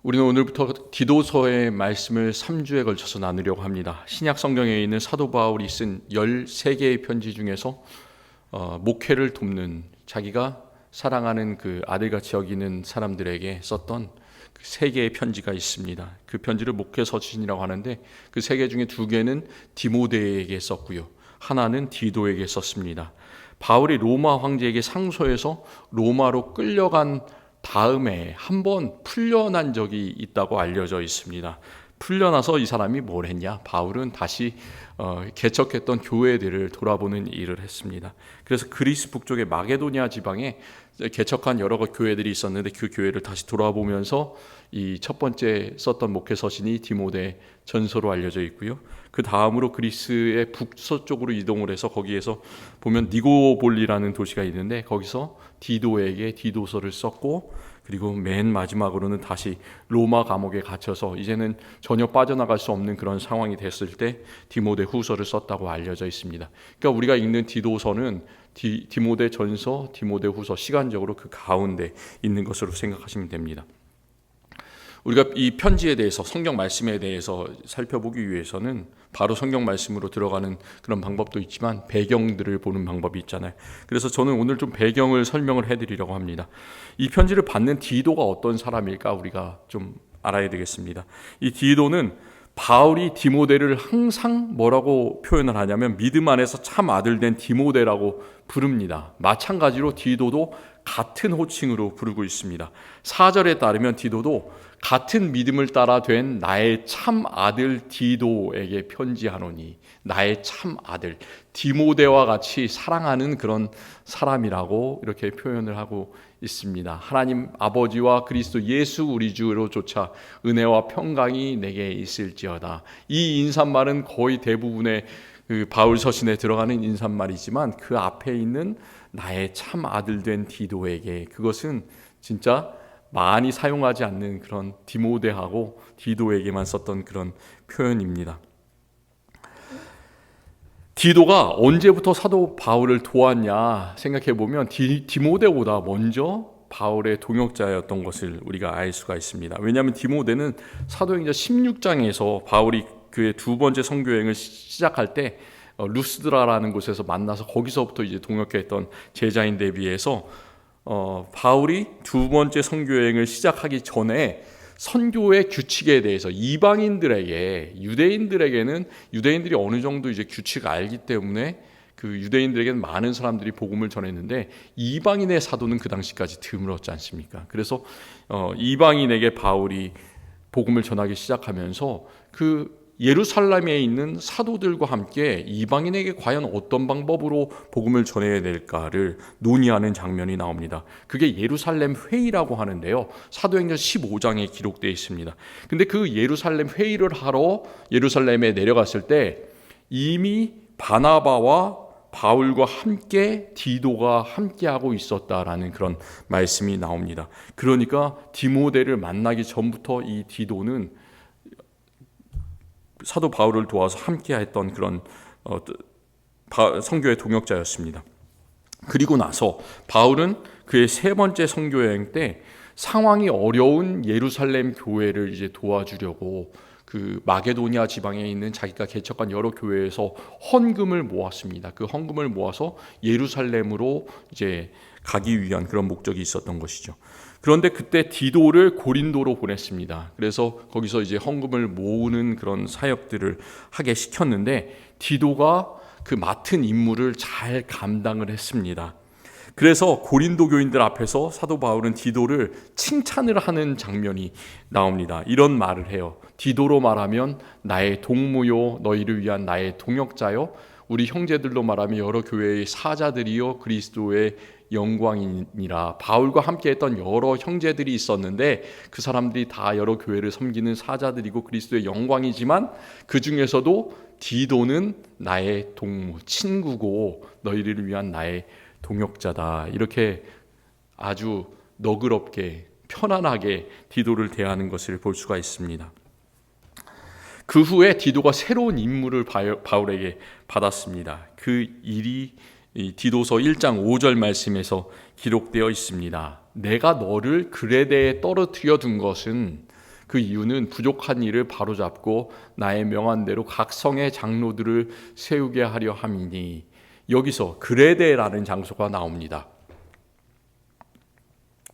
우리는 오늘부터 디도서의 말씀을 3주에 걸쳐서 나누려고 합니다. 신약 성경에 있는 사도 바울이 쓴 13개의 편지 중에서 목회를 돕는, 자기가 사랑하는 그 아들같이 여기는 사람들에게 썼던 그 3개의 편지가 있습니다. 그 편지를 목회 서신이라고 하는데, 그 3개 중에 2개는 디모데에게 썼고요, 하나는 디도에게 썼습니다. 바울이 로마 황제에게 상소해서 로마로 끌려간 다음에 한번 풀려난 적이 있다고 알려져 있습니다. 풀려나서 이 사람이 뭘 했냐? 바울은 다시 개척했던 교회들을 돌아보는 일을 했습니다. 그래서 그리스 북쪽의 마게도니아 지방에 개척한 여러 교회들이 있었는데, 그 교회를 다시 돌아보면서 이 첫 번째 썼던 목회 서신이 디모데 전서로 알려져 있고요. 그 다음으로 그리스의 북서쪽으로 이동을 해서 거기에서 보면 니고볼리라는 도시가 있는데, 거기서 디도에게 디도서를 썼고, 그리고 맨 마지막으로는 다시 로마 감옥에 갇혀서 이제는 전혀 빠져나갈 수 없는 그런 상황이 됐을 때 디모데 후서를 썼다고 알려져 있습니다. 그러니까 우리가 읽는 디도서는 디모데 전서, 디모데 후서, 시간적으로 그 가운데 있는 것으로 생각하시면 됩니다. 우리가 이 편지에 대해서, 성경 말씀에 대해서 살펴보기 위해서는 바로 성경 말씀으로 들어가는 그런 방법도 있지만 배경들을 보는 방법이 있잖아요. 그래서 저는 오늘 좀 배경을 설명을 해드리려고 합니다. 이 편지를 받는 디도가 어떤 사람일까 우리가 좀 알아야 되겠습니다. 이 디도는 바울이 디모데를 항상 뭐라고 표현을 하냐면 믿음 안에서 참 아들 된 디모데라고 부릅니다. 마찬가지로 디도도 같은 호칭으로 부르고 있습니다. 4절에 따르면 디도도 같은 믿음을 따라 된 나의 참 아들 디도에게 편지하노니, 나의 참 아들 디모데와 같이 사랑하는 그런 사람이라고 이렇게 표현을 하고 있습니다. 하나님 아버지와 그리스도 예수 우리 주로 쫓아 은혜와 평강이 내게 있을지어다. 이 인사말은 거의 대부분의 그 바울 서신에 들어가는 인사말이지만, 그 앞에 있는 나의 참 아들 된 디도에게, 그것은 진짜 많이 사용하지 않는 그런 디모데하고 디도에게만 썼던 그런 표현입니다. 디도가 언제부터 사도 바울을 도왔냐 생각해 보면 디모데보다 먼저 바울의 동역자였던 것을 우리가 알 수가 있습니다. 왜냐하면 디모데는 사도행전 16장에서 바울이 그의 두 번째 선교여행을 시작할 때 루스드라라는 곳에서 만나서 거기서부터 이제 동역했던 제자인데 비해서 바울이 두 번째 선교여행을 시작하기 전에 선교의 규칙에 대해서 이방인들에게, 유대인들에게는 유대인들이 어느 정도 이제 규칙을 알기 때문에 그 유대인들에게는 많은 사람들이 복음을 전했는데, 이방인의 사도는 그 당시까지 드물었지 않습니까? 그래서 이방인에게 바울이 복음을 전하기 시작하면서 그 예루살렘에 있는 사도들과 함께 이방인에게 과연 어떤 방법으로 복음을 전해야 될까를 논의하는 장면이 나옵니다. 그게 예루살렘 회의라고 하는데요, 사도행전 15장에 기록되어 있습니다. 근데 그 예루살렘 회의를 하러 예루살렘에 내려갔을 때 이미 바나바와 바울과 함께 디도가 함께하고 있었다라는 그런 말씀이 나옵니다. 그러니까 디모데를 만나기 전부터 이 디도는 사도 바울을 도와서 함께했던 그런 선교의 동역자였습니다. 그리고 나서 바울은 그의 세 번째 선교여행 때 상황이 어려운 예루살렘 교회를 이제 도와주려고 그 마게도니아 지방에 있는 자기가 개척한 여러 교회에서 헌금을 모았습니다. 그 헌금을 모아서 예루살렘으로 이제 가기 위한 그런 목적이 있었던 것이죠. 그런데 그때 디도를 고린도로 보냈습니다. 그래서 거기서 이제 헌금을 모으는 그런 사역들을 하게 시켰는데, 디도가 그 맡은 임무를 잘 감당을 했습니다. 그래서 고린도 교인들 앞에서 사도 바울은 디도를 칭찬을 하는 장면이 나옵니다. 이런 말을 해요. 디도로 말하면 나의 동무요, 너희를 위한 나의 동역자요, 우리 형제들로 말하면 여러 교회의 사자들이요 그리스도의 영광이니라. 바울과 함께했던 여러 형제들이 있었는데 그 사람들이 다 여러 교회를 섬기는 사자들이고 그리스도의 영광이지만, 그 중에서도 디도는 나의 동무, 친구고 너희를 위한 나의 동역자다. 이렇게 아주 너그럽게 편안하게 디도를 대하는 것을 볼 수가 있습니다. 그 후에 디도가 새로운 임무를 바울에게 받았습니다. 그 일이 디도서 1장 5절 말씀에서 기록되어 있습니다. 내가 너를 그레데에 떨어뜨려 둔 것은 그 이유는 부족한 일을 바로잡고 나의 명한대로 각 성의 장로들을 세우게 하려 함이니. 여기서 그레데라는 장소가 나옵니다.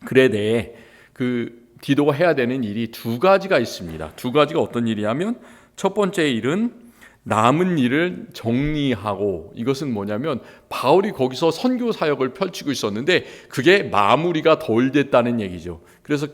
그레데에 디도가 해야 되는 일이 두 가지가 있습니다. 두 가지가 어떤 일이냐면, 첫 번째 일은 남은 일을 정리하고, 이것은 뭐냐면 바울이 거기서 선교 사역을 펼치고 있었는데 그게 마무리가 덜 됐다는 얘기죠. 그래서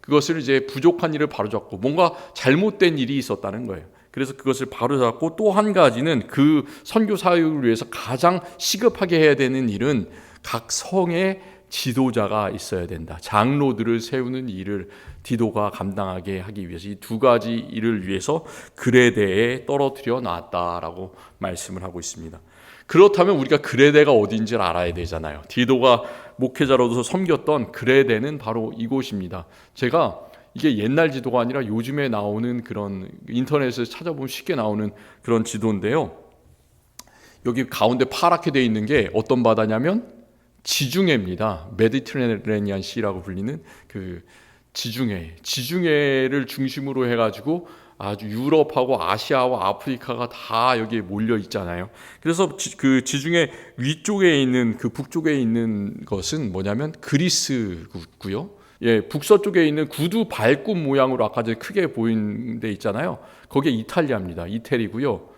그것을 이제 부족한 일을 바로잡고 뭔가 잘못된 일이 있었다는 거예요. 그래서 그것을 바로잡고, 또 한 가지는 그 선교 사역을 위해서 가장 시급하게 해야 되는 일은 각 성의 지도자가 있어야 된다. 장로들을 세우는 일을 디도가 감당하게 하기 위해서 이 두 가지 일을 위해서 그레데에 떨어뜨려 놨다라고 말씀을 하고 있습니다. 그렇다면 우리가 그레데가 어딘지를 알아야 되잖아요. 디도가 목회자로서 섬겼던 그레데는 바로 이곳입니다. 제가 이게 옛날 지도가 아니라 요즘에 나오는 그런 인터넷에서 찾아보면 쉽게 나오는 그런 지도인데요. 여기 가운데 파랗게 되어 있는 게 어떤 바다냐면 지중해입니다. 메디테레니안 시라고 불리는 그 지중해를 중심으로 해가지고 아주 유럽하고 아시아와 아프리카가 다 여기에 몰려 있잖아요. 그래서 그 지중해 위쪽에 있는 그 북쪽에 있는 것은 뭐냐면 그리스고요. 예, 북서쪽에 있는 구두 발굽 모양으로 아까 전에 크게 보인 데 있잖아요. 거기에 이탈리아입니다. 이태리고요.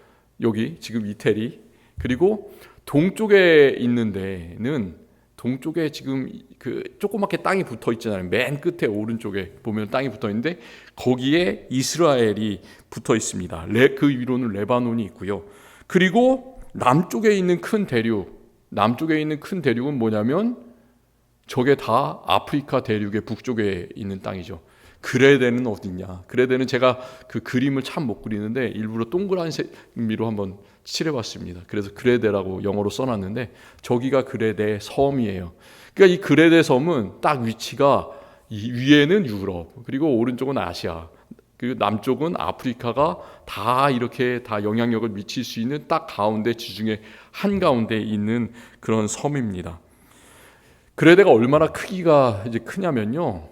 여기 지금 이태리. 그리고 동쪽에 있는 데는, 동쪽에 지금 그 조그맣게 땅이 붙어 있잖아요. 맨 끝에 오른쪽에 보면 땅이 붙어 있는데 거기에 이스라엘이 붙어 있습니다. 그 위로는 레바논이 있고요. 그리고 남쪽에 있는 큰 대륙은 뭐냐면 저게 다 아프리카 대륙의 북쪽에 있는 땅이죠. 그레데는 어디냐? 그레데는 제가 그 그림을 참 못 그리는데 일부러 동그란 색미로 한번 칠해봤습니다. 그래서 그레데라고 영어로 써놨는데 저기가 그레데 섬이에요. 그러니까 이 그레데 섬은 딱 위치가 위에는 유럽, 그리고 오른쪽은 아시아, 그리고 남쪽은 아프리카가 다 이렇게 다 영향력을 미칠 수 있는 딱 가운데, 지중해 한가운데 있는 그런 섬입니다. 그레데가 얼마나 크기가 이제 크냐면요.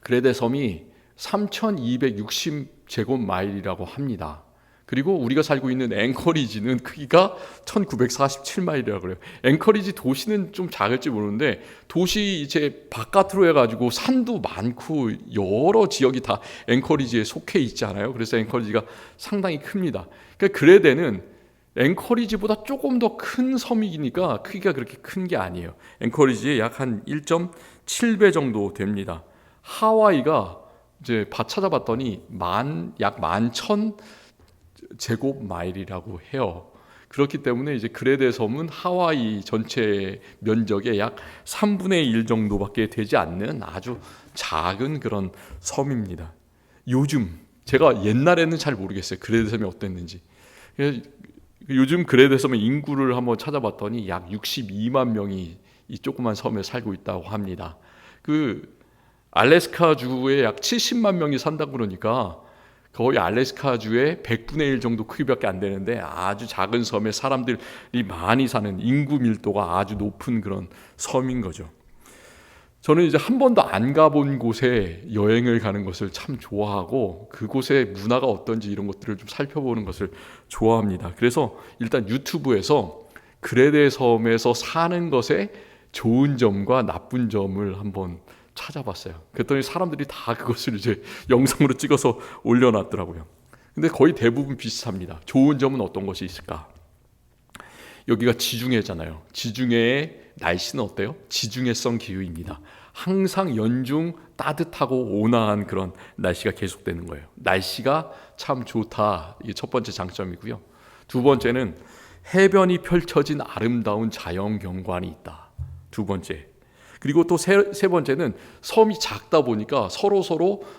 그레데 섬이 3,260제곱마일이라고 합니다. 그리고 우리가 살고 있는 앵커리지는 크기가 1,947마일이라고 그래요. 앵커리지 도시는 좀 작을지 모르는데 도시 이제 바깥으로 해가지고 산도 많고 여러 지역이 다 앵커리지에 속해 있잖아요. 그래서 앵커리지가 상당히 큽니다. 그러니까 그레데는 앵커리지보다 조금 더 큰 섬이니까 크기가 그렇게 큰 게 아니에요. 앵커리지의 약 한 1.7배 정도 됩니다. 하와이가 이제 찾아봤더니 약 11,000제곱마일이라고 해요. 그렇기 때문에 이제 그레데 섬은 하와이 전체 면적의 약 3분의 1 정도밖에 되지 않는 아주 작은 그런 섬입니다. 요즘 제가 옛날에는 잘 모르겠어요. 그레데 섬이 어땠는지. 요즘 그레데 섬의 인구를 한번 찾아봤더니 약 62만 명이 이 조그만 섬에 살고 있다고 합니다. 알래스카 주에 약 70만 명이 산다고 그러니까 거의 알래스카 주의 100분의 1 정도 크기밖에 안 되는데 아주 작은 섬에 사람들이 많이 사는, 인구 밀도가 아주 높은 그런 섬인 거죠. 저는 이제 한 번도 안 가본 곳에 여행을 가는 것을 참 좋아하고 그곳의 문화가 어떤지 이런 것들을 좀 살펴보는 것을 좋아합니다. 그래서 일단 유튜브에서 그레데 섬에서 사는 것의 좋은 점과 나쁜 점을 한번 찾아봤어요. 그랬더니 사람들이 다 그것을 이제 영상으로 찍어서 올려놨더라고요. 근데 거의 대부분 비슷합니다. 좋은 점은 어떤 것이 있을까? 여기가 지중해잖아요. 지중해의 날씨는 어때요? 지중해성 기후입니다. 항상 연중 따뜻하고 온화한 그런 날씨가 계속되는 거예요. 날씨가 참 좋다. 이게 첫 번째 장점이고요. 두 번째는 해변이 펼쳐진 아름다운 자연 경관이 있다. 두 번째. 그리고 또 세 번째는 섬이 작다 보니까 서로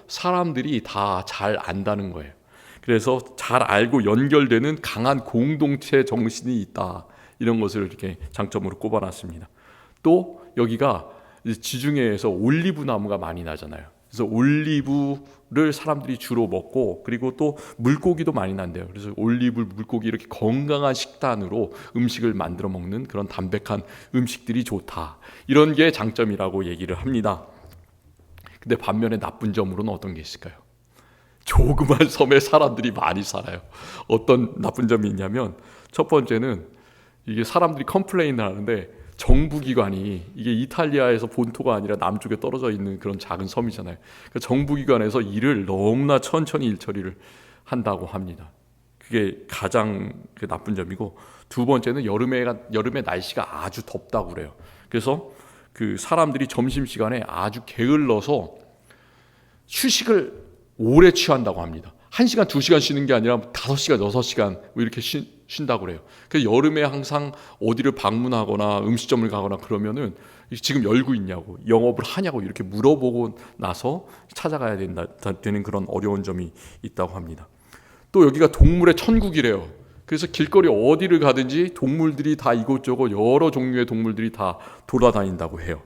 사람들이 다 잘 안다는 거예요. 그래서 잘 알고 연결되는 강한 공동체 정신이 있다. 이런 것을 이렇게 장점으로 꼽아놨습니다. 또 여기가 지중해에서 올리브 나무가 많이 나잖아요. 그래서 올리브를 사람들이 주로 먹고, 그리고 또 물고기도 많이 난대요. 그래서 올리브, 물고기 이렇게 건강한 식단으로 음식을 만들어 먹는 그런 담백한 음식들이 좋다. 이런 게 장점이라고 얘기를 합니다. 근데 반면에 나쁜 점으로는 어떤 게 있을까요? 조그만 섬에 사람들이 많이 살아요. 어떤 나쁜 점이 있냐면, 첫 번째는 이게 사람들이 컴플레인을 하는데, 정부기관이, 이게 이탈리아에서 본토가 아니라 남쪽에 떨어져 있는 그런 작은 섬이잖아요. 그러니까 정부기관에서 일을 너무나 천천히 일 처리를 한다고 합니다. 그게 가장 나쁜 점이고, 두 번째는 여름에 날씨가 아주 덥다고 그래요. 그래서 그 사람들이 점심시간에 아주 게을러서 휴식을 오래 취한다고 합니다. 1시간, 2시간 쉬는 게 아니라 5시간, 6시간 뭐 이렇게 쉰다고 그래요. 그래서 여름에 항상 어디를 방문하거나 음식점을 가거나 그러면은 지금 열고 있냐고, 영업을 하냐고 이렇게 물어보고 나서 찾아가야 되는 그런 어려운 점이 있다고 합니다. 또 여기가 동물의 천국이래요. 그래서 길거리 어디를 가든지 동물들이 다 이곳저곳 여러 종류의 동물들이 다 돌아다닌다고 해요.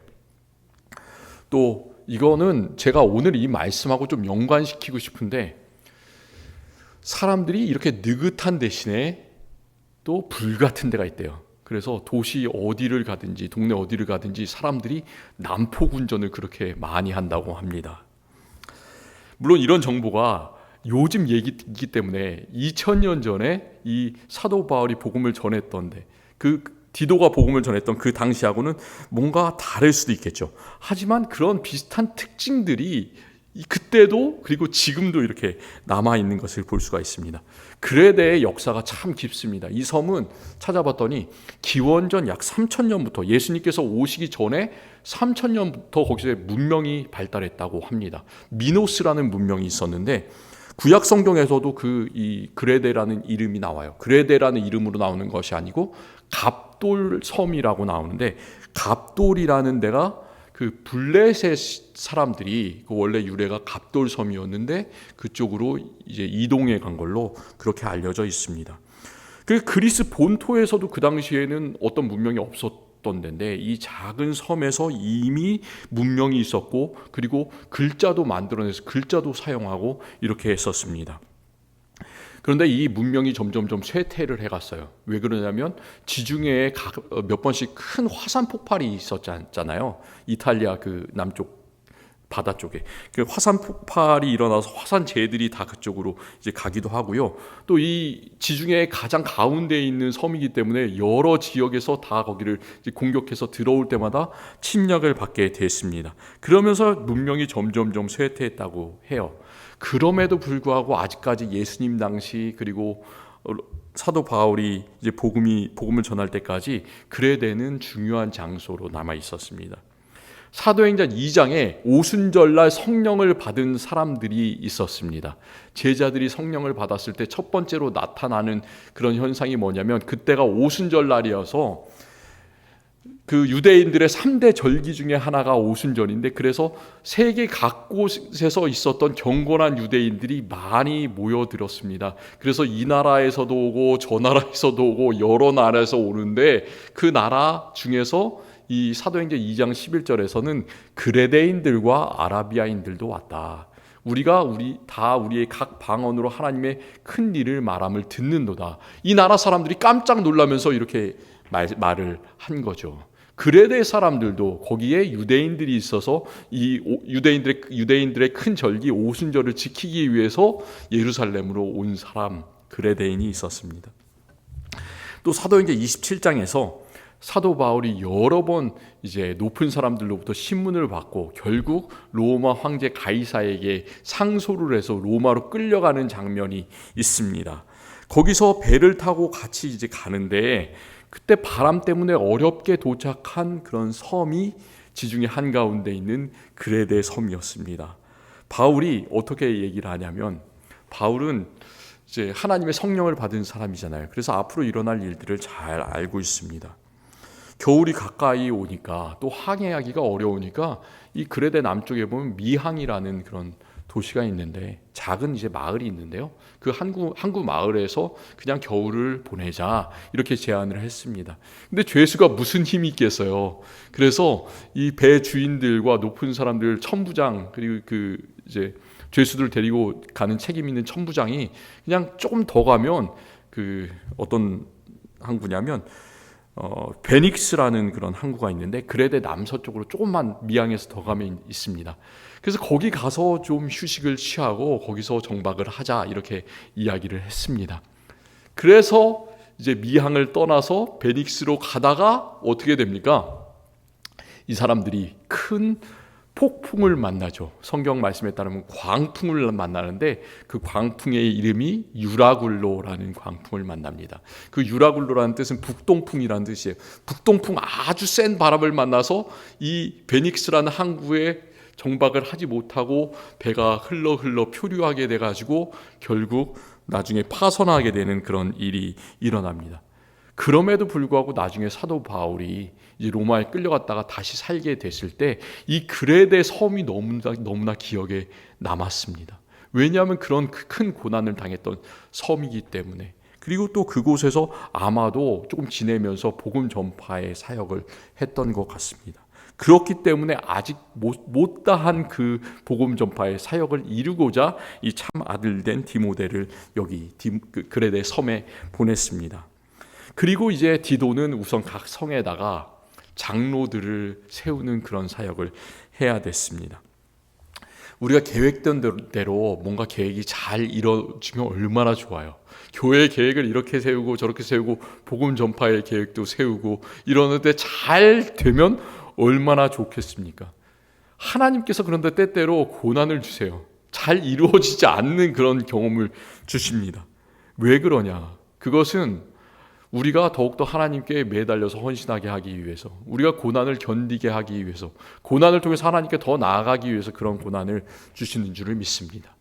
또 이거는 제가 오늘 이 말씀하고 좀 연관시키고 싶은데, 사람들이 이렇게 느긋한 대신에 또 불같은 데가 있대요. 그래서 도시 어디를 가든지 동네 어디를 가든지 사람들이 난폭운전을 그렇게 많이 한다고 합니다. 물론 이런 정보가 요즘 얘기이기 때문에 2000년 전에 이 사도 바울이 복음을 전했던데, 그 디도가 복음을 전했던 그 당시하고는 뭔가 다를 수도 있겠죠. 하지만 그런 비슷한 특징들이 그때도 그리고 지금도 이렇게 남아있는 것을 볼 수가 있습니다. 그레데의 역사가 참 깊습니다. 이 섬은 찾아봤더니 기원전 약 3000년부터, 예수님께서 오시기 전에 3000년부터 거기서 문명이 발달했다고 합니다. 미노스라는 문명이 있었는데, 구약 성경에서도 이 그레데라는 이름이 나와요. 그레데라는 이름으로 나오는 것이 아니고 갑돌 섬이라고 나오는데, 갑돌이라는 데가 그 블레셋 사람들이 그 원래 유래가 갑돌 섬이었는데 그쪽으로 이제 이동해 간 걸로 그렇게 알려져 있습니다. 그 그리스 본토에서도 그 당시에는 어떤 문명이 없었던 데인데, 이 작은 섬에서 이미 문명이 있었고, 그리고 글자도 만들어내서 글자도 사용하고 이렇게 했었습니다. 그런데 이 문명이 점점점 쇠퇴를 해갔어요. 왜 그러냐면 지중해에 몇 번씩 큰 화산 폭발이 있었잖아요. 이탈리아 그 남쪽 바다 쪽에 그 화산 폭발이 일어나서 화산재들이 다 그쪽으로 이제 가기도 하고요. 또 이 지중해의 가장 가운데에 있는 섬이기 때문에 여러 지역에서 다 거기를 이제 공격해서 들어올 때마다 침략을 받게 됐습니다. 그러면서 문명이 점점점 쇠퇴했다고 해요. 그럼에도 불구하고 아직까지 예수님 당시, 그리고 사도 바울이 이제 복음을 전할 때까지 그레데는 중요한 장소로 남아 있었습니다. 사도행전 2장에 오순절날 성령을 받은 사람들이 있었습니다. 제자들이 성령을 받았을 때 첫 번째로 나타나는 그런 현상이 뭐냐면, 그때가 오순절날이어서 그 유대인들의 3대 절기 중에 하나가 오순절인데, 그래서 세계 각곳에서 있었던 경건한 유대인들이 많이 모여들었습니다. 그래서 이 나라에서도 오고 저 나라에서도 오고 여러 나라에서 오는데, 그 나라 중에서 이 사도행전 2장 11절에서는 그레데인들과 아라비아인들도 왔다. 우리가 다 우리의 각 방언으로 하나님의 큰 일을 말함을 듣는도다. 이 나라 사람들이 깜짝 놀라면서 이렇게 말을 한 거죠. 그레데 사람들도 거기에 유대인들이 있어서 이 유대인들의 큰 절기 오순절을 지키기 위해서 예루살렘으로 온 사람, 그레데인이 있었습니다. 또 사도행전 27장에서 사도 바울이 여러 번 이제 높은 사람들로부터 신문을 받고 결국 로마 황제 가이사에게 상소를 해서 로마로 끌려가는 장면이 있습니다. 거기서 배를 타고 같이 이제 가는데, 그때 바람 때문에 어렵게 도착한 그런 섬이 지중해 한가운데 있는 그레데 섬이었습니다. 바울이 어떻게 얘기를 하냐면, 바울은 이제 하나님의 성령을 받은 사람이잖아요. 그래서 앞으로 일어날 일들을 잘 알고 있습니다. 겨울이 가까이 오니까 또 항해하기가 어려우니까 이 그레데 남쪽에 보면 미항이라는 그런 도시가 있는데, 작은 이제 마을이 있는데요. 그 항구 마을에서 그냥 겨울을 보내자 이렇게 제안을 했습니다. 근데 죄수가 무슨 힘이 있겠어요. 그래서 이 배 주인들과 높은 사람들, 천부장, 그리고 그 이제 죄수들 데리고 가는 책임 있는 천부장이 그냥 조금 더 가면 그 어떤 항구냐면 베닉스라는 그런 항구가 있는데 그레데 남서쪽으로 조금만 미항에서 더 가면 있습니다. 그래서 거기 가서 좀 휴식을 취하고 거기서 정박을 하자 이렇게 이야기를 했습니다. 그래서 이제 미항을 떠나서 베닉스로 가다가 어떻게 됩니까? 이 사람들이 큰 폭풍을 만나죠. 성경 말씀에 따르면 광풍을 만나는데 그 광풍의 이름이 유라굴로라는 광풍을 만납니다. 그 유라굴로라는 뜻은 북동풍이라는 뜻이에요. 북동풍 아주 센 바람을 만나서 이 베닉스라는 항구에 정박을 하지 못하고 배가 흘러 표류하게 돼가지고 결국 나중에 파선하게 되는 그런 일이 일어납니다. 그럼에도 불구하고 나중에 사도 바울이 이제 로마에 끌려갔다가 다시 살게 됐을 때 이 그레데 섬이 너무나 기억에 남았습니다. 왜냐하면 그런 큰 고난을 당했던 섬이기 때문에. 그리고 또 그곳에서 아마도 조금 지내면서 복음 전파의 사역을 했던 것 같습니다. 그렇기 때문에 아직 못다한 그 복음 전파의 사역을 이루고자 이 참 아들 된 디모데를 여기 그레데 섬에 보냈습니다. 그리고 이제 디도는 우선 각 성에다가 장로들을 세우는 그런 사역을 해야 됐습니다. 우리가 계획된 대로 뭔가 계획이 잘 이루어지면 얼마나 좋아요. 교회 계획을 이렇게 세우고 저렇게 세우고 복음 전파의 계획도 세우고 이러는데 잘 되면 얼마나 좋겠습니까? 하나님께서 그런데 때때로 고난을 주세요. 잘 이루어지지 않는 그런 경험을 주십니다. 왜 그러냐? 그것은 우리가 더욱더 하나님께 매달려서 헌신하게 하기 위해서, 우리가 고난을 견디게 하기 위해서, 고난을 통해서 하나님께 더 나아가기 위해서 그런 고난을 주시는 줄을 믿습니다.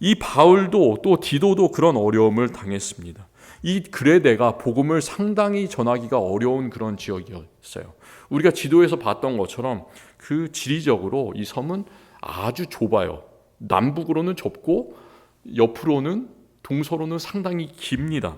이 바울도 또 디도도 그런 어려움을 당했습니다. 이 그레데가 복음을 상당히 전하기가 어려운 그런 지역이었어요. 우리가 지도에서 봤던 것처럼 그 지리적으로 이 섬은 아주 좁아요. 남북으로는 좁고 옆으로는 동서로는 상당히 깁니다.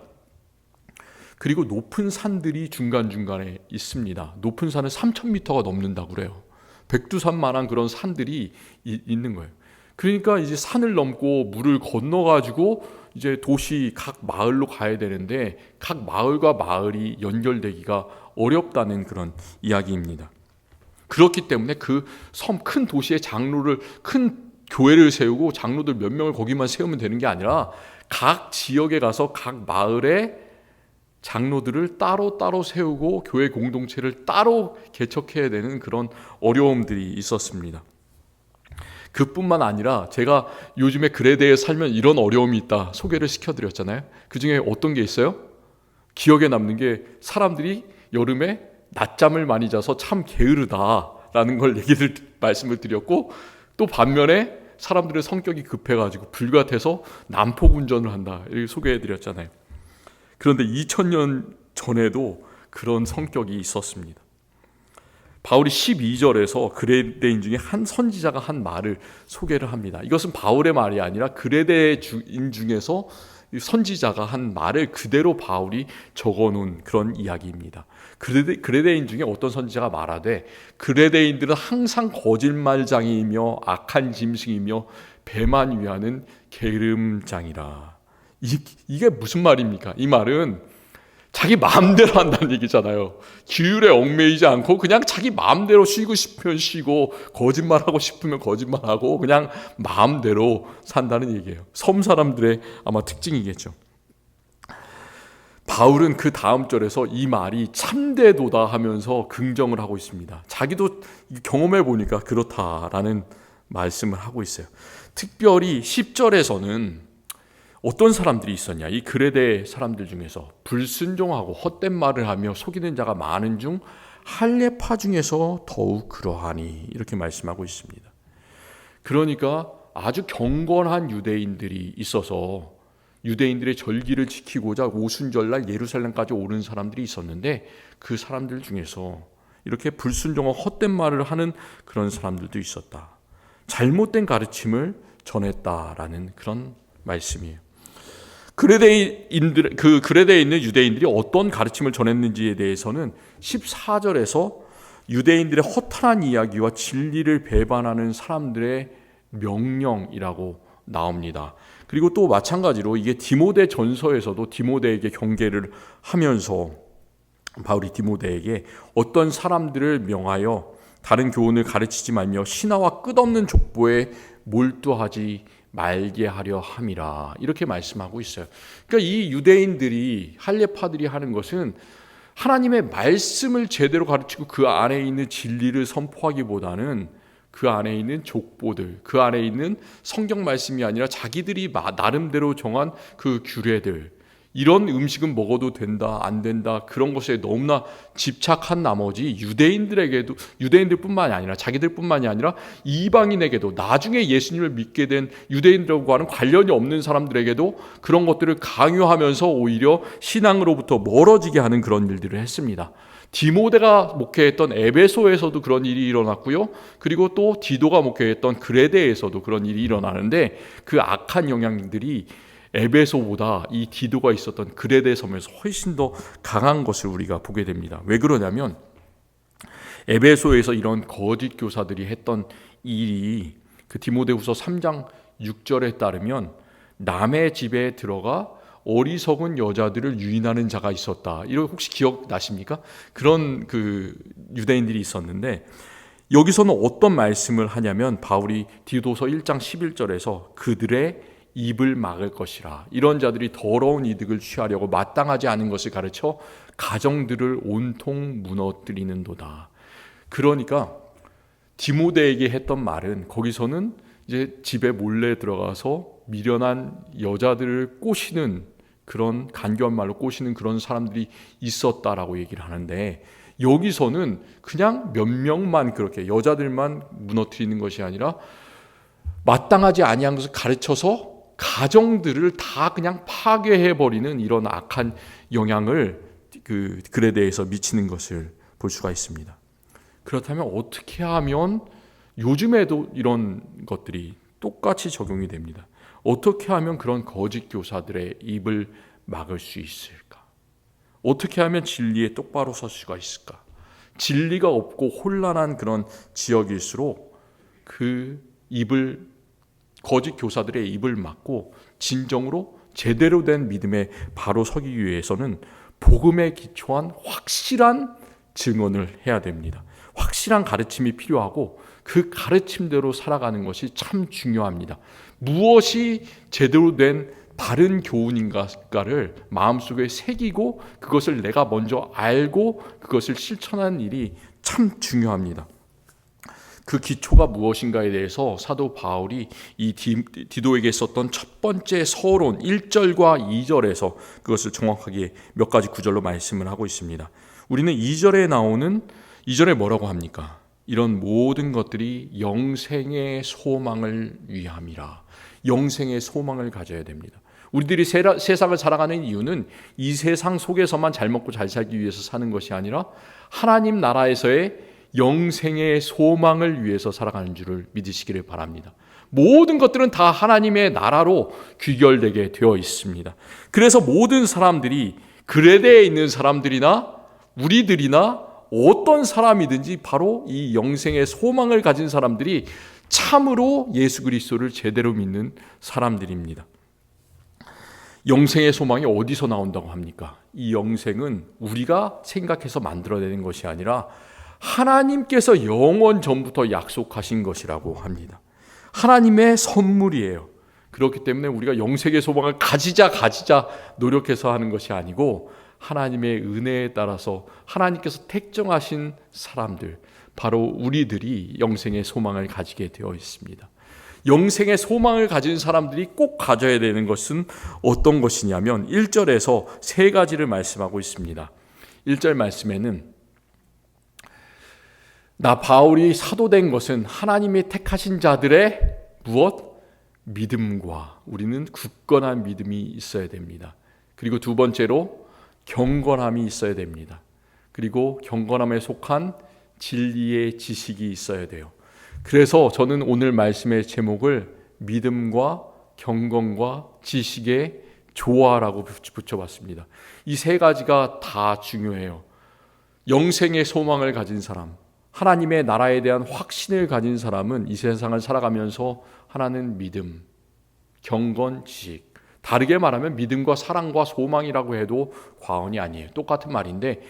그리고 높은 산들이 중간중간에 있습니다. 높은 산은 3,000m가 넘는다고 그래요. 백두산만한 그런 산들이 있는 거예요. 그러니까 이제 산을 넘고 물을 건너가지고 이제 도시 각 마을로 가야 되는데 각 마을과 마을이 연결되기가 어렵다는 그런 이야기입니다. 그렇기 때문에 그 섬 큰 도시의 장로를, 큰 교회를 세우고 장로들 몇 명을 거기만 세우면 되는 게 아니라 각 지역에 가서 각 마을에 장로들을 따로 세우고 교회 공동체를 따로 개척해야 되는 그런 어려움들이 있었습니다. 그뿐만 아니라 제가 요즘에 그레데에 살면 이런 어려움이 있다 소개를 시켜드렸잖아요. 그 중에 어떤 게 있어요? 기억에 남는 게 사람들이 여름에 낮잠을 많이 자서 참 게으르다라는 걸 말씀을 드렸고, 또 반면에 사람들의 성격이 급해가지고 불같아서 난폭 운전을 한다 이렇게 소개해드렸잖아요. 그런데 2000년 전에도 그런 성격이 있었습니다. 바울이 12절에서 그레데인 중에 한 선지자가 한 말을 소개를 합니다. 이것은 바울의 말이 아니라 그레데인 중에서 선지자가 한 말을 그대로 바울이 적어놓은 그런 이야기입니다. 그레데인 중에 어떤 선지자가 말하되 그레데인들은 항상 거짓말장이이며 악한 짐승이며 배만 위하는 게으름장이라. 이게 무슨 말입니까? 이 말은 자기 마음대로 한다는 얘기잖아요. 규율에 얽매이지 않고 그냥 자기 마음대로 쉬고 싶으면 쉬고 거짓말하고 싶으면 거짓말하고 그냥 마음대로 산다는 얘기예요. 섬 사람들의 아마 특징이겠죠. 바울은 그 다음 절에서 이 말이 참되도다 하면서 긍정을 하고 있습니다. 자기도 경험해 보니까 그렇다라는 말씀을 하고 있어요. 특별히 10절에서는 어떤 사람들이 있었냐? 이 그레데 사람들 중에서 불순종하고 헛된 말을 하며 속이는 자가 많은 중 할례파 중에서 더욱 그러하니 이렇게 말씀하고 있습니다. 그러니까 아주 경건한 유대인들이 있어서 유대인들의 절기를 지키고자 오순절날 예루살렘까지 오른 사람들이 있었는데 그 사람들 중에서 이렇게 불순종하고 헛된 말을 하는 그런 사람들도 있었다. 잘못된 가르침을 전했다라는 그런 말씀이에요. 그레데에 있는 유대인들이 어떤 가르침을 전했는지에 대해서는 14절에서 유대인들의 허탄한 이야기와 진리를 배반하는 사람들의 명령이라고 나옵니다. 그리고 또 마찬가지로 이게 디모데 전서에서도 디모데에게 경계를 하면서 바울이 디모데에게 어떤 사람들을 명하여 다른 교훈을 가르치지 말며 신하와 끝없는 족보에 몰두하지 말게 하려 함이라, 이렇게 말씀하고 있어요. 그러니까 이 유대인들이, 할례파들이 하는 것은 하나님의 말씀을 제대로 가르치고 그 안에 있는 진리를 선포하기보다는 그 안에 있는 족보들, 그 안에 있는 성경 말씀이 아니라 자기들이 나름대로 정한 그 규례들, 이런 음식은 먹어도 된다 안 된다, 그런 것에 너무나 집착한 나머지 유대인들에게도, 유대인들뿐만이 아니라 자기들뿐만이 아니라 이방인에게도, 나중에 예수님을 믿게 된 유대인들과는 관련이 없는 사람들에게도 그런 것들을 강요하면서 오히려 신앙으로부터 멀어지게 하는 그런 일들을 했습니다. 디모데가 목회했던 에베소에서도 그런 일이 일어났고요, 그리고 또 디도가 목회했던 그레데에서도 그런 일이 일어나는데, 그 악한 영향들이 에베소보다 이 디도가 있었던 그레데 섬에서 훨씬 더 강한 것을 우리가 보게 됩니다. 왜 그러냐면 에베소에서 이런 거짓 교사들이 했던 일이, 그 디모데후서 3장 6절에 따르면 남의 집에 들어가 어리석은 여자들을 유인하는 자가 있었다. 이거 혹시 기억나십니까? 그런 그 유대인들이 있었는데, 여기서는 어떤 말씀을 하냐면 바울이 디도서 1장 11절에서 그들의 입을 막을 것이라, 이런 자들이 더러운 이득을 취하려고 마땅하지 않은 것을 가르쳐 가정들을 온통 무너뜨리는도다. 그러니까 디모데에게 했던 말은, 거기서는 이제 집에 몰래 들어가서 미련한 여자들을 꼬시는, 그런 간교한 말로 꼬시는 그런 사람들이 있었다라고 얘기를 하는데, 여기서는 그냥 몇 명만 그렇게 여자들만 무너뜨리는 것이 아니라 마땅하지 아니한 것을 가르쳐서 가정들을 다 그냥 파괴해버리는 이런 악한 영향을 글에 대해서 미치는 것을 볼 수가 있습니다. 그렇다면 어떻게 하면 요즘에도 이런 것들이 똑같이 적용이 됩니다. 어떻게 하면 그런 거짓 교사들의 입을 막을 수 있을까? 어떻게 하면 진리에 똑바로 설 수가 있을까? 진리가 없고 혼란한 그런 지역일수록 그 입을, 거짓 교사들의 입을 막고 진정으로 제대로 된 믿음에 바로 서기 위해서는 복음에 기초한 확실한 증언을 해야 됩니다. 확실한 가르침이 필요하고 그 가르침대로 살아가는 것이 참 중요합니다. 무엇이 제대로 된 바른 교훈인가를 마음속에 새기고 그것을 내가 먼저 알고 그것을 실천하는 일이 참 중요합니다. 그 기초가 무엇인가에 대해서 사도 바울이 이 디도에게 썼던 첫 번째 서론 1절과 2절에서 그것을 정확하게 몇 가지 구절로 말씀을 하고 있습니다. 우리는 2절에 뭐라고 합니까? 이런 모든 것들이 영생의 소망을 위함이라. 영생의 소망을 가져야 됩니다. 우리들이 세상을 살아가는 이유는 이 세상 속에서만 잘 먹고 잘 살기 위해서 사는 것이 아니라 하나님 나라에서의 영생의 소망을 위해서 살아가는 줄을 믿으시기를 바랍니다. 모든 것들은 다 하나님의 나라로 귀결되게 되어 있습니다. 그래서 모든 사람들이, 그레데에 있는 사람들이나 우리들이나 어떤 사람이든지 바로 이 영생의 소망을 가진 사람들이 참으로 예수 그리스도를 제대로 믿는 사람들입니다. 영생의 소망이 어디서 나온다고 합니까? 이 영생은 우리가 생각해서 만들어내는 것이 아니라 하나님께서 영원 전부터 약속하신 것이라고 합니다. 하나님의 선물이에요. 그렇기 때문에 우리가 영생의 소망을 가지자 노력해서 하는 것이 아니고 하나님의 은혜에 따라서 하나님께서 택정하신 사람들, 바로 우리들이 영생의 소망을 가지게 되어 있습니다. 영생의 소망을 가진 사람들이 꼭 가져야 되는 것은 어떤 것이냐면 1절에서 세 가지를 말씀하고 있습니다. 1절 말씀에는 나 바울이 사도된 것은 하나님이 택하신 자들의 무엇? 믿음과, 우리는 굳건한 믿음이 있어야 됩니다. 그리고 두 번째로 경건함이 있어야 됩니다. 그리고 경건함에 속한 진리의 지식이 있어야 돼요. 그래서 저는 오늘 말씀의 제목을 믿음과 경건과 지식의 조화라고 붙여봤습니다. 이 세 가지가 다 중요해요. 영생의 소망을 가진 사람, 하나님의 나라에 대한 확신을 가진 사람은 이 세상을 살아가면서 하나는 믿음, 경건, 지식, 다르게 말하면 믿음과 사랑과 소망이라고 해도 과언이 아니에요. 똑같은 말인데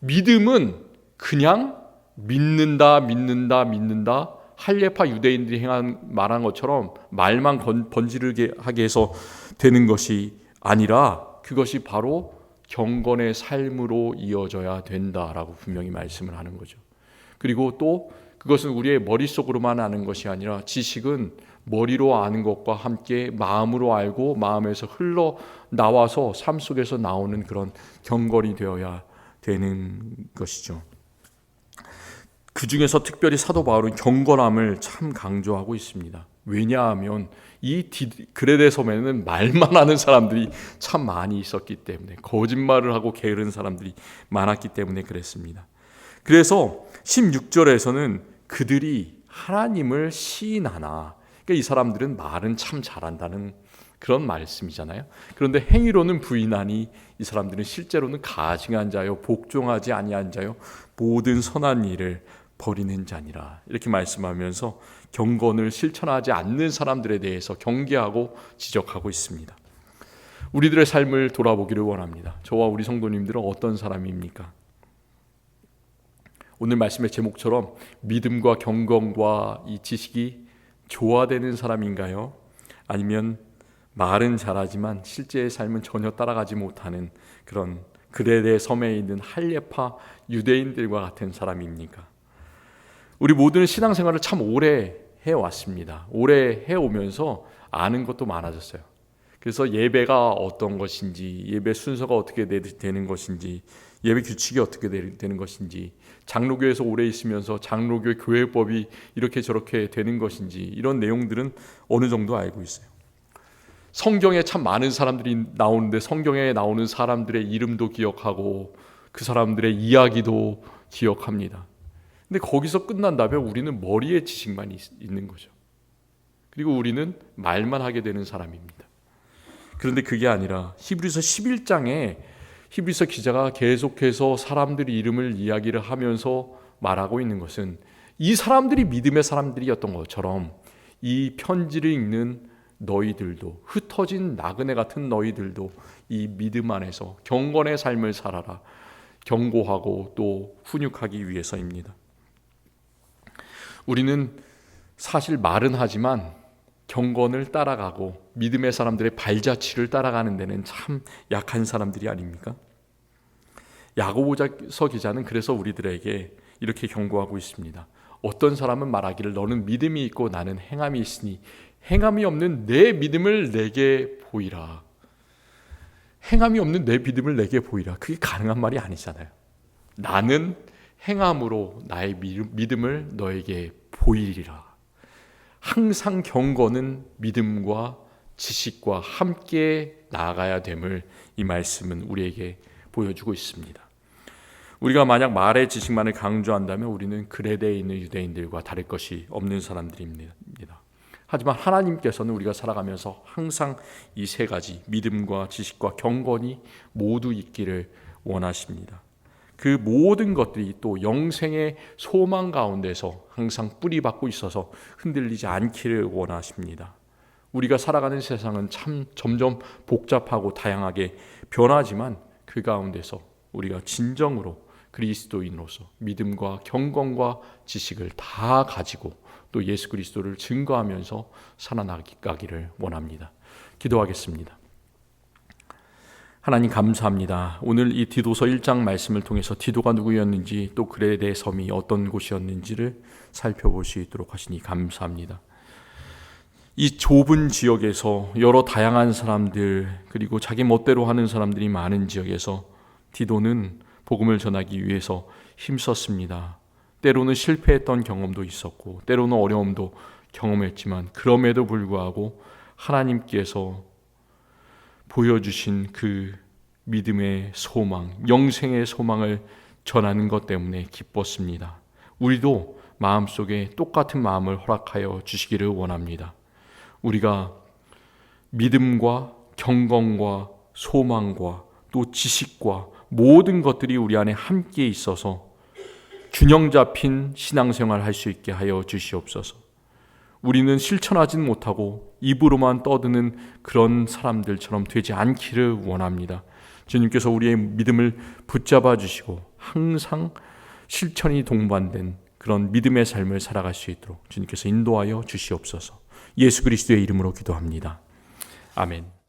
믿음은 그냥 믿는다 할례파 유대인들이 말한 것처럼 말만 번지르게 하게 해서 되는 것이 아니라 그것이 바로 경건의 삶으로 이어져야 된다라고 분명히 말씀을 하는 거죠. 그리고 또 그것은 우리의 머릿속으로만 아는 것이 아니라 지식은 머리로 아는 것과 함께 마음으로 알고 마음에서 흘러나와서 삶 속에서 나오는 그런 경건이 되어야 되는 것이죠. 그 중에서 특별히 사도 바울은 경건함을 참 강조하고 있습니다. 왜냐하면 이 그레데 섬에는 말만 하는 사람들이 참 많이 있었기 때문에, 거짓말을 하고 게으른 사람들이 많았기 때문에 그랬습니다. 그래서 16절에서는 그들이 하나님을 시인하나, 그러니까 이 사람들은 말은 참 잘한다는 그런 말씀이잖아요. 그런데 행위로는 부인하니 이 사람들은 실제로는 가증한 자요 복종하지 아니한 자요 모든 선한 일을 버리는 자니라, 이렇게 말씀하면서 경건을 실천하지 않는 사람들에 대해서 경계하고 지적하고 있습니다. 우리들의 삶을 돌아보기를 원합니다. 저와 우리 성도님들은 어떤 사람입니까? 오늘 말씀의 제목처럼 믿음과 경건과 이 지식이 조화되는 사람인가요? 아니면 말은 잘하지만 실제의 삶은 전혀 따라가지 못하는 그런 그레데 섬에 있는 할례파 유대인들과 같은 사람입니까? 우리 모두는 신앙생활을 참 오래 해왔습니다. 오래 해오면서 아는 것도 많아졌어요. 그래서 예배가 어떤 것인지, 예배 순서가 어떻게 되는 것인지, 예배 규칙이 어떻게 되는 것인지, 장로교에서 오래 있으면서 장로교 교회법이 이렇게 저렇게 되는 것인지, 이런 내용들은 어느 정도 알고 있어요. 성경에 참 많은 사람들이 나오는데 성경에 나오는 사람들의 이름도 기억하고 그 사람들의 이야기도 기억합니다. 근데 거기서 끝난다면 우리는 머리에 지식만 있는 거죠. 그리고 우리는 말만 하게 되는 사람입니다. 그런데 그게 아니라 히브리서 11장에 히브리서 기자가 계속해서 사람들의 이름을 이야기를 하면서 말하고 있는 것은 이 사람들이 믿음의 사람들이었던 것처럼 이 편지를 읽는 너희들도, 흩어진 나그네 같은 너희들도 이 믿음 안에서 경건의 삶을 살아라, 경고하고 또 훈육하기 위해서입니다. 우리는 사실 말은 하지만 경건을 따라가고 믿음의 사람들의 발자취를 따라가는 데는 참 약한 사람들이 아닙니까? 야고보서 기자는 그래서 우리들에게 이렇게 경고하고 있습니다. 어떤 사람은 말하기를 너는 믿음이 있고 나는 행함이 있으니 행함이 없는 내 믿음을 내게 보이라. 행함이 없는 내 믿음을 내게 보이라. 그게 가능한 말이 아니잖아요. 나는 행함으로 나의 믿음을 너에게 보이리라. 항상 경건은 믿음과 지식과 함께 나아가야 됨을 이 말씀은 우리에게 보여주고 있습니다. 우리가 만약 말의 지식만을 강조한다면 우리는 그레데에 있는 유대인들과 다를 것이 없는 사람들입니다. 하지만 하나님께서는 우리가 살아가면서 항상 이 세 가지, 믿음과 지식과 경건이 모두 있기를 원하십니다. 그 모든 것들이 또 영생의 소망 가운데서 항상 뿌리박고 있어서 흔들리지 않기를 원하십니다. 우리가 살아가는 세상은 참 점점 복잡하고 다양하게 변하지만 그 가운데서 우리가 진정으로 그리스도인으로서 믿음과 경건과 지식을 다 가지고 또 예수 그리스도를 증거하면서 살아나가기를 원합니다. 기도하겠습니다. 하나님 감사합니다. 오늘 이 디도서 1장 말씀을 통해서 디도가 누구였는지 또 그레데 섬이 어떤 곳이었는지를 살펴볼 수 있도록 하시니 감사합니다. 이 좁은 지역에서 여러 다양한 사람들 그리고 자기 멋대로 하는 사람들이 많은 지역에서 디도는 복음을 전하기 위해서 힘썼습니다. 때로는 실패했던 경험도 있었고 때로는 어려움도 경험했지만 그럼에도 불구하고 하나님께서 보여주신 그 믿음의 소망, 영생의 소망을 전하는 것 때문에 기뻤습니다. 우리도 마음속에 똑같은 마음을 허락하여 주시기를 원합니다. 우리가 믿음과 경건과 소망과 또 지식과 모든 것들이 우리 안에 함께 있어서 균형 잡힌 신앙생활을 할 수 있게 하여 주시옵소서. 우리는 실천하진 못하고 입으로만 떠드는 그런 사람들처럼 되지 않기를 원합니다. 주님께서 우리의 믿음을 붙잡아 주시고 항상 실천이 동반된 그런 믿음의 삶을 살아갈 수 있도록 주님께서 인도하여 주시옵소서. 예수 그리스도의 이름으로 기도합니다. 아멘.